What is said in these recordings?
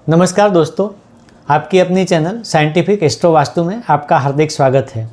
नमस्कार दोस्तों, आपकी अपनी चैनल साइंटिफिक एस्ट्रो वास्तु में आपका हार्दिक स्वागत है।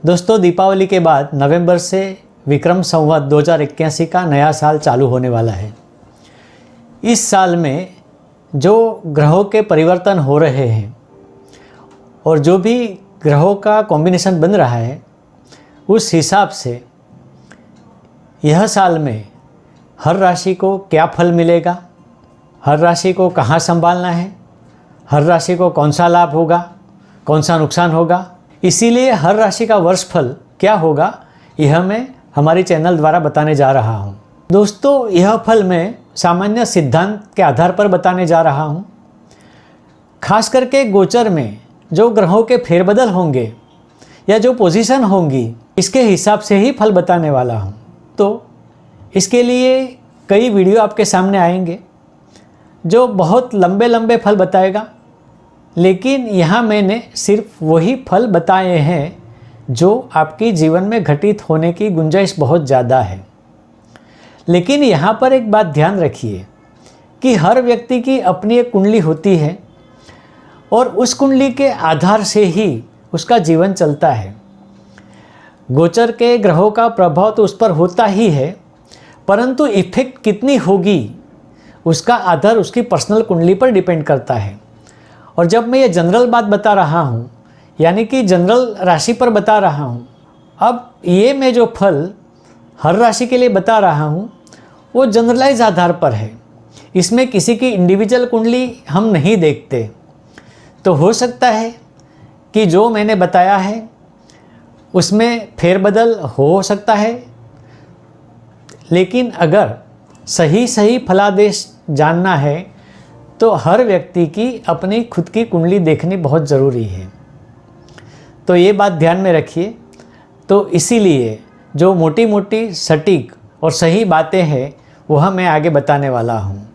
दोस्तों, दीपावली के बाद नवंबर से विक्रम संवत 2081 का नया साल चालू होने वाला है। इस साल में जो ग्रहों के परिवर्तन हो रहे हैं और जो भी ग्रहों का कॉम्बिनेशन बन रहा है, उस हिसाब से यह साल में हर राशि को क्या फल मिलेगा, हर राशि को कहाँ संभालना है, हर राशि को कौन सा लाभ होगा, कौन सा नुकसान होगा, इसीलिए हर राशि का वर्ष फल क्या होगा यह मैं हमारी चैनल द्वारा बताने जा रहा हूँ। दोस्तों, यह फल मैं सामान्य सिद्धांत के आधार पर बताने जा रहा हूँ। खास करके गोचर में जो ग्रहों के फेरबदल होंगे या जो पोजीशन होंगी, इसके हिसाब से ही फल बताने वाला हूँ। तो इसके लिए कई वीडियो आपके सामने आएंगे जो बहुत लंबे लंबे फल बताएगा, लेकिन यहाँ मैंने सिर्फ वही फल बताए हैं जो आपकी जीवन में घटित होने की गुंजाइश बहुत ज़्यादा है। लेकिन यहाँ पर एक बात ध्यान रखिए कि हर व्यक्ति की अपनी एक कुंडली होती है और उस कुंडली के आधार से ही उसका जीवन चलता है। गोचर के ग्रहों का प्रभाव तो उस पर होता ही है, परंतु इफेक्ट कितनी होगी उसका आधार उसकी पर्सनल कुंडली पर डिपेंड करता है। और जब मैं ये जनरल बात बता रहा हूँ, यानी कि जनरल राशि पर बता रहा हूँ, अब ये मैं जो फल हर राशि के लिए बता रहा हूँ वो जनरलाइज आधार पर है। इसमें किसी की इंडिविजुअल कुंडली हम नहीं देखते। तो हो सकता है कि जो मैंने बताया है उसमें फेरबदल हो सकता है, लेकिन अगर सही फलादेश जानना है तो हर व्यक्ति की अपनी खुद की कुंडली देखनी बहुत ज़रूरी है। तो ये बात ध्यान में रखिए। तो इसीलिए जो मोटी मोटी सटीक और सही बातें हैं वह मैं आगे बताने वाला हूँ।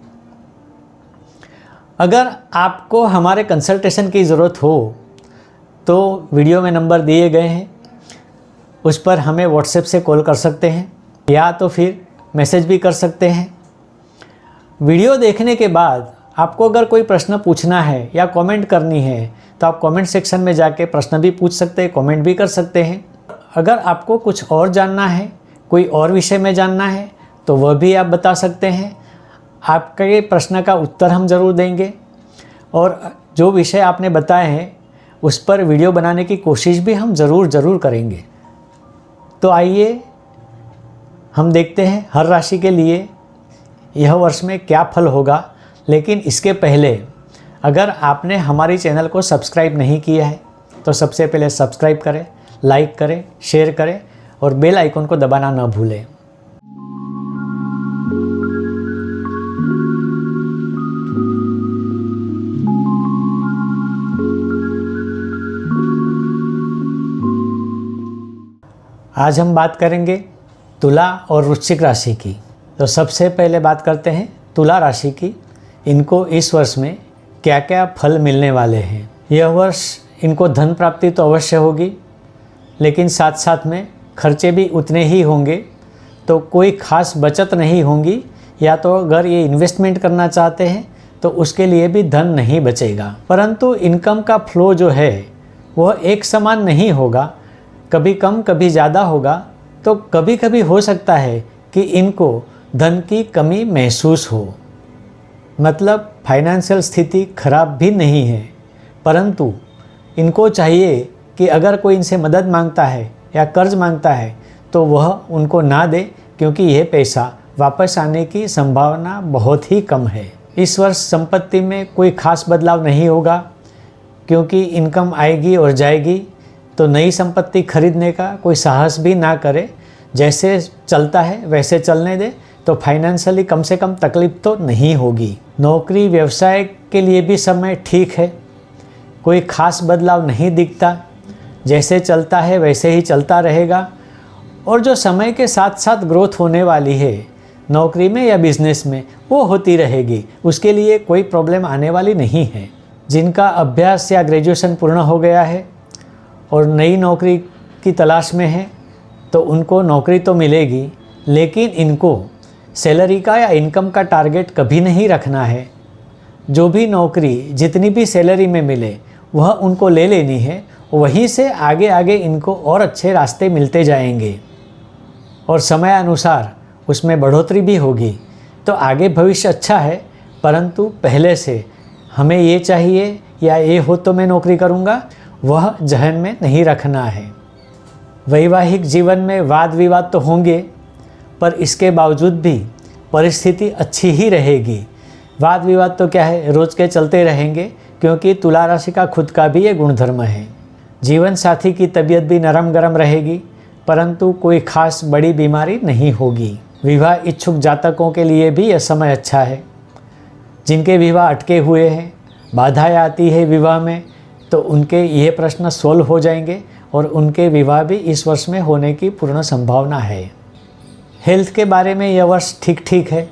अगर आपको हमारे कंसल्टेशन की ज़रूरत हो तो वीडियो में नंबर दिए गए हैं, उस पर हमें व्हाट्सएप से कॉल कर सकते हैं या तो फिर मैसेज भी कर सकते हैं। वीडियो देखने के बाद आपको अगर कोई प्रश्न पूछना है या कमेंट करनी है तो आप कमेंट सेक्शन में जाके प्रश्न भी पूछ सकते हैं, कमेंट भी कर सकते हैं। अगर आपको कुछ और जानना है, कोई और विषय में जानना है तो वह भी आप बता सकते हैं। आपके प्रश्न का उत्तर हम ज़रूर देंगे और जो विषय आपने बताए हैं उस पर वीडियो बनाने की कोशिश भी हम ज़रूर करेंगे। तो आइए हम देखते हैं हर राशि के लिए यह वर्ष में क्या फल होगा। लेकिन इसके पहले अगर आपने हमारी चैनल को सब्सक्राइब नहीं किया है तो सबसे पहले सब्सक्राइब करें, लाइक करें, शेयर करें और बेल आइकन को दबाना न भूलें। आज हम बात करेंगे तुला और वृश्चिक राशि की। तो सबसे पहले बात करते हैं तुला राशि की। इनको इस वर्ष में क्या क्या फल मिलने वाले हैं। यह वर्ष इनको धन प्राप्ति तो अवश्य होगी, लेकिन साथ साथ में खर्चे भी उतने ही होंगे। तो कोई ख़ास बचत नहीं होगी, या तो अगर ये इन्वेस्टमेंट करना चाहते हैं तो उसके लिए भी धन नहीं बचेगा। परंतु इनकम का फ्लो जो है वह एक समान नहीं होगा, कभी कम कभी ज़्यादा होगा। तो कभी कभी हो सकता है कि इनको धन की कमी महसूस हो, मतलब फाइनेंशियल स्थिति खराब भी नहीं है, परंतु इनको चाहिए कि अगर कोई इनसे मदद मांगता है या कर्ज मांगता है तो वह उनको ना दे, क्योंकि यह पैसा वापस आने की संभावना बहुत ही कम है। इस वर्ष संपत्ति में कोई खास बदलाव नहीं होगा, क्योंकि इनकम आएगी और जाएगी। तो नई संपत्ति खरीदने का कोई साहस भी ना करे, जैसे चलता है वैसे चलने दे, तो फाइनेंशियली कम से कम तकलीफ तो नहीं होगी। नौकरी व्यवसाय के लिए भी समय ठीक है, कोई खास बदलाव नहीं दिखता, जैसे चलता है वैसे ही चलता रहेगा। और जो समय के साथ साथ ग्रोथ होने वाली है नौकरी में या बिजनेस में, वो होती रहेगी, उसके लिए कोई प्रॉब्लम आने वाली नहीं है। जिनका अभ्यास या ग्रेजुएशन पूर्ण हो गया है और नई नौकरी की तलाश में है तो उनको नौकरी तो मिलेगी, लेकिन इनको सैलरी का या इनकम का टारगेट कभी नहीं रखना है। जो भी नौकरी जितनी भी सैलरी में मिले वह उनको ले लेनी है, वहीं से आगे आगे इनको और अच्छे रास्ते मिलते जाएंगे और समय अनुसार उसमें बढ़ोतरी भी होगी। तो आगे भविष्य अच्छा है, परंतु पहले से हमें ये चाहिए या ये हो तो मैं नौकरी करूँगा, वह जहन में नहीं रखना है। वैवाहिक जीवन में वाद विवाद तो होंगे, पर इसके बावजूद भी परिस्थिति अच्छी ही रहेगी। वाद विवाद तो क्या है, रोज़ के चलते रहेंगे, क्योंकि तुला राशि का खुद का भी ये गुणधर्म है। जीवन साथी की तबीयत भी नरम गरम रहेगी, परंतु कोई खास बड़ी बीमारी नहीं होगी। विवाह इच्छुक जातकों के लिए भी यह समय अच्छा है। जिनके विवाह अटके हुए हैं, बाधाएं आती है विवाह में, तो उनके ये प्रश्न सोल्व हो जाएंगे और उनके विवाह भी इस वर्ष में होने की पूर्ण संभावना है। हेल्थ के बारे में यह वर्ष ठीक ठीक है।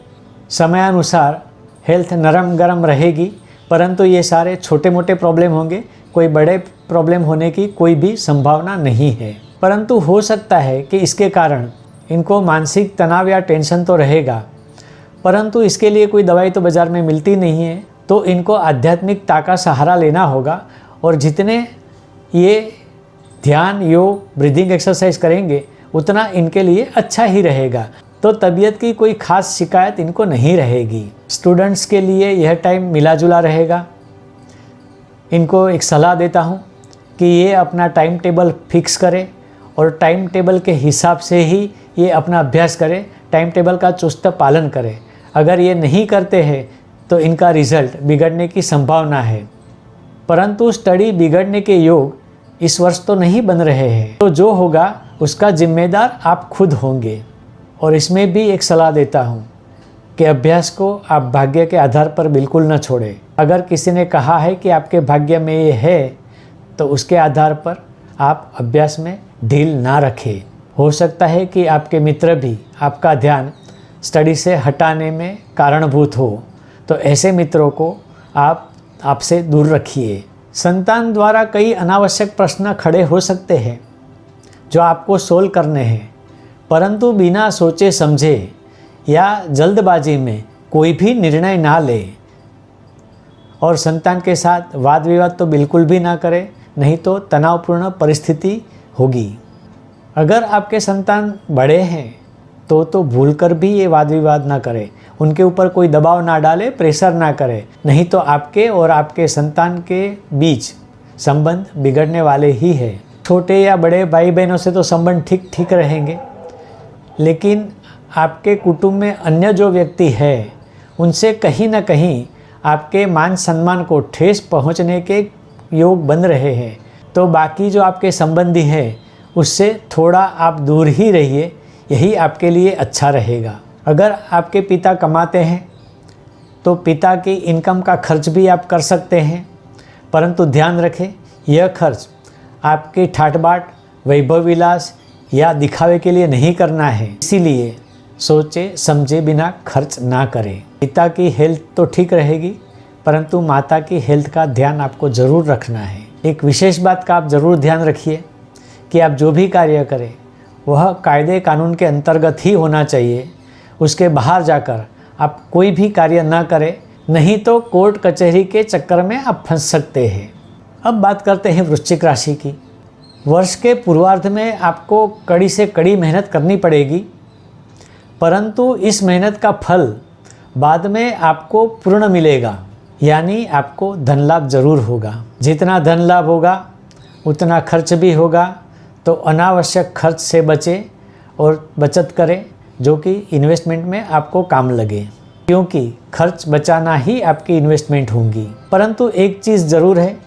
समयानुसार हेल्थ नरम गरम रहेगी, परंतु ये सारे छोटे मोटे प्रॉब्लम होंगे, कोई बड़े प्रॉब्लम होने की कोई भी संभावना नहीं है। परंतु हो सकता है कि इसके कारण इनको मानसिक तनाव या टेंशन तो रहेगा, परंतु इसके लिए कोई दवाई तो बाज़ार में मिलती नहीं है। तो इनको आध्यात्मिकता का सहारा लेना होगा और जितने ये ध्यान, योग, ब्रीदिंग एक्सरसाइज करेंगे उतना इनके लिए अच्छा ही रहेगा। तो तबीयत की कोई खास शिकायत इनको नहीं रहेगी। स्टूडेंट्स के लिए यह टाइम मिला जुला रहेगा। इनको एक सलाह देता हूँ कि ये अपना टाइम टेबल फिक्स करें और टाइम टेबल के हिसाब से ही ये अपना अभ्यास करें, टाइम टेबल का चुस्त पालन करें। अगर ये नहीं करते हैं तो इनका रिजल्ट बिगड़ने की संभावना है। परंतु स्टडी बिगड़ने के योग इस वर्ष तो नहीं बन रहे हैं, तो जो होगा उसका जिम्मेदार आप खुद होंगे। और इसमें भी एक सलाह देता हूँ कि अभ्यास को आप भाग्य के आधार पर बिल्कुल न छोड़ें। अगर किसी ने कहा है कि आपके भाग्य में ये है, तो उसके आधार पर आप अभ्यास में ढील ना रखें। हो सकता है कि आपके मित्र भी आपका ध्यान स्टडी से हटाने में कारणभूत हो, तो ऐसे मित्रों को आप आपसे दूर रखिए। संतान द्वारा कई अनावश्यक प्रश्न खड़े हो सकते हैं जो आपको सोल्व करने हैं, परंतु बिना सोचे समझे या जल्दबाजी में कोई भी निर्णय ना ले। और संतान के साथ वाद विवाद तो बिल्कुल भी ना करें, नहीं तो तनावपूर्ण परिस्थिति होगी। अगर आपके संतान बड़े हैं तो भूलकर भी ये वाद विवाद ना करें, उनके ऊपर कोई दबाव ना डाले, प्रेशर ना करें, नहीं तो आपके और आपके संतान के बीच संबंध बिगड़ने वाले ही है। छोटे या बड़े भाई बहनों से तो संबंध ठीक ठीक रहेंगे, लेकिन आपके कुटुंब में अन्य जो व्यक्ति है उनसे कहीं ना कहीं आपके मान सम्मान को ठेस पहुंचने के योग बन रहे हैं। तो बाकी जो आपके संबंधी हैं उससे थोड़ा आप दूर ही रहिए, यही आपके लिए अच्छा रहेगा। अगर आपके पिता कमाते हैं तो पिता की इनकम का खर्च भी आप कर सकते हैं, परंतु ध्यान रखें यह खर्च आपकी ठाट बाट, वैभव विलास या दिखावे के लिए नहीं करना है। इसीलिए सोचे समझे बिना खर्च ना करें। पिता की हेल्थ तो ठीक रहेगी, परंतु माता की हेल्थ का ध्यान आपको ज़रूर रखना है। एक विशेष बात का आप ज़रूर ध्यान रखिए कि आप जो भी कार्य करें वह कायदे कानून के अंतर्गत ही होना चाहिए। उसके बाहर जाकर आप कोई भी कार्य ना करें, नहीं तो कोर्ट कचहरी के चक्कर में आप फंस सकते हैं। अब बात करते हैं वृश्चिक राशि की। वर्ष के पूर्वार्ध में आपको कड़ी से कड़ी मेहनत करनी पड़ेगी, परंतु इस मेहनत का फल बाद में आपको पूर्ण मिलेगा, यानी आपको धन लाभ जरूर होगा। जितना धन लाभ होगा उतना खर्च भी होगा, तो अनावश्यक खर्च से बचें और बचत करें जो कि इन्वेस्टमेंट में आपको काम लगे, क्योंकि खर्च बचाना ही आपकी इन्वेस्टमेंट होंगी। परंतु एक चीज़ ज़रूर है,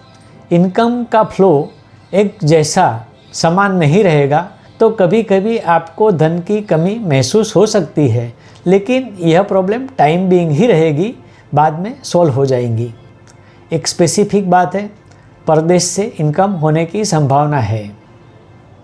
इनकम का फ्लो एक जैसा समान नहीं रहेगा, तो कभी कभी आपको धन की कमी महसूस हो सकती है, लेकिन यह प्रॉब्लम टाइम बीइंग ही रहेगी, बाद में सॉल्व हो जाएंगी। एक स्पेसिफिक बात है, परदेश से इनकम होने की संभावना है,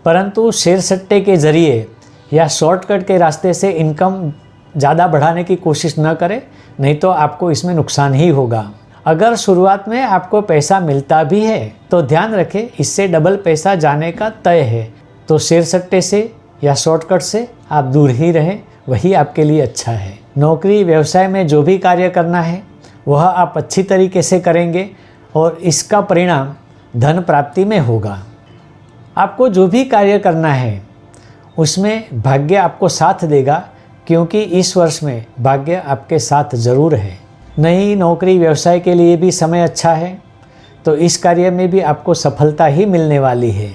परंतु शेयर सट्टे के ज़रिए या शॉर्टकट के रास्ते से इनकम ज़्यादा बढ़ाने की कोशिश न करें, नहीं तो आपको इसमें नुकसान ही होगा। अगर शुरुआत में आपको पैसा मिलता भी है तो ध्यान रखें इससे डबल पैसा जाने का तय है, तो शेयर सट्टे से या शॉर्टकट से आप दूर ही रहें, वही आपके लिए अच्छा है। नौकरी व्यवसाय में जो भी कार्य करना है वह आप अच्छी तरीके से करेंगे और इसका परिणाम धन प्राप्ति में होगा। आपको जो भी कार्य करना है उसमें भाग्य आपको साथ देगा, क्योंकि इस वर्ष में भाग्य आपके साथ ज़रूर है। नई नौकरी व्यवसाय के लिए भी समय अच्छा है, तो इस कार्य में भी आपको सफलता ही मिलने वाली है।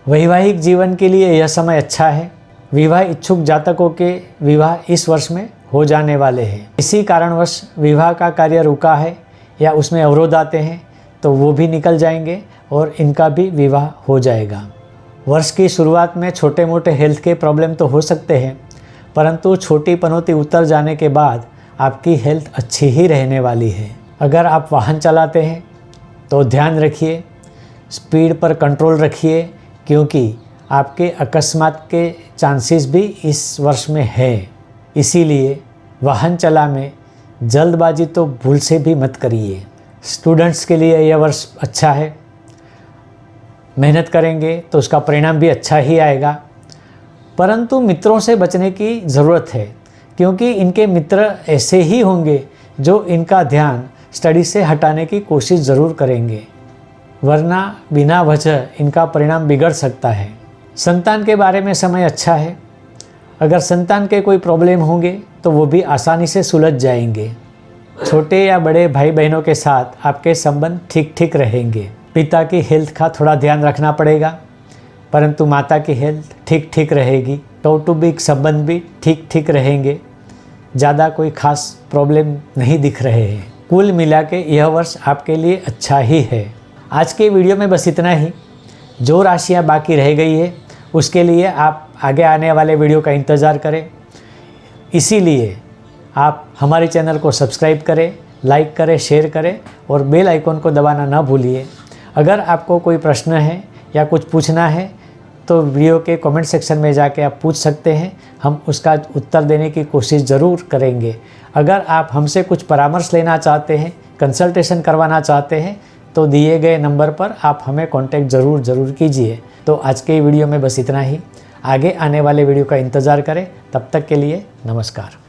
वैवाहिक जीवन के लिए यह समय अच्छा है। विवाह इच्छुक जातकों के विवाह इस वर्ष में हो जाने वाले हैं। इसी कारणवश विवाह का कार्य रुका है या उसमें अवरोध आते हैं तो वो भी निकल जाएंगे और इनका भी विवाह हो जाएगा। वर्ष की शुरुआत में छोटे मोटे हेल्थ के प्रॉब्लम तो हो सकते हैं, परंतु छोटी पनौती उतर जाने के बाद आपकी हेल्थ अच्छी ही रहने वाली है। अगर आप वाहन चलाते हैं तो ध्यान रखिए, स्पीड पर कंट्रोल रखिए, क्योंकि आपके अकस्मात के चांसेस भी इस वर्ष में है। इसीलिए वाहन चलाने में जल्दबाजी तो भूल से भी मत करिए। स्टूडेंट्स के लिए यह वर्ष अच्छा है। मेहनत करेंगे तो उसका परिणाम भी अच्छा ही आएगा, परंतु मित्रों से बचने की ज़रूरत है, क्योंकि इनके मित्र ऐसे ही होंगे जो इनका ध्यान स्टडी से हटाने की कोशिश ज़रूर करेंगे, वरना बिना वजह इनका परिणाम बिगड़ सकता है। संतान के बारे में समय अच्छा है। अगर संतान के कोई प्रॉब्लम होंगे तो वो भी आसानी से सुलझ जाएंगे। छोटे या बड़े भाई बहनों के साथ आपके संबंध ठीक ठीक रहेंगे। पिता की हेल्थ का थोड़ा ध्यान रखना पड़ेगा, परंतु माता की हेल्थ ठीक ठीक रहेगी। कौटुंबिक संबंध भी ठीक ठीक रहेंगे। ज़्यादा कोई खास प्रॉब्लम नहीं दिख रहे हैं। कुल मिला के यह वर्ष आपके लिए अच्छा ही है। आज के वीडियो में बस इतना ही। जो राशियाँ बाकी रह गई है उसके लिए आप आगे आने वाले वीडियो का इंतज़ार करें। इसीलिए आप हमारे चैनल को सब्सक्राइब करें, लाइक करें, शेयर करें और बेल आइकॉन को दबाना ना भूलिए। अगर आपको कोई प्रश्न है या कुछ पूछना है तो वीडियो के कमेंट सेक्शन में जाके आप पूछ सकते हैं। हम उसका उत्तर देने की कोशिश ज़रूर करेंगे। अगर आप हमसे कुछ परामर्श लेना चाहते हैं, कंसल्टेशन करवाना चाहते हैं, तो दिए गए नंबर पर आप हमें कांटेक्ट ज़रूर कीजिए। तो आज के वीडियो में बस इतना ही। आगे आने वाले वीडियो का इंतज़ार करें। तब तक के लिए नमस्कार।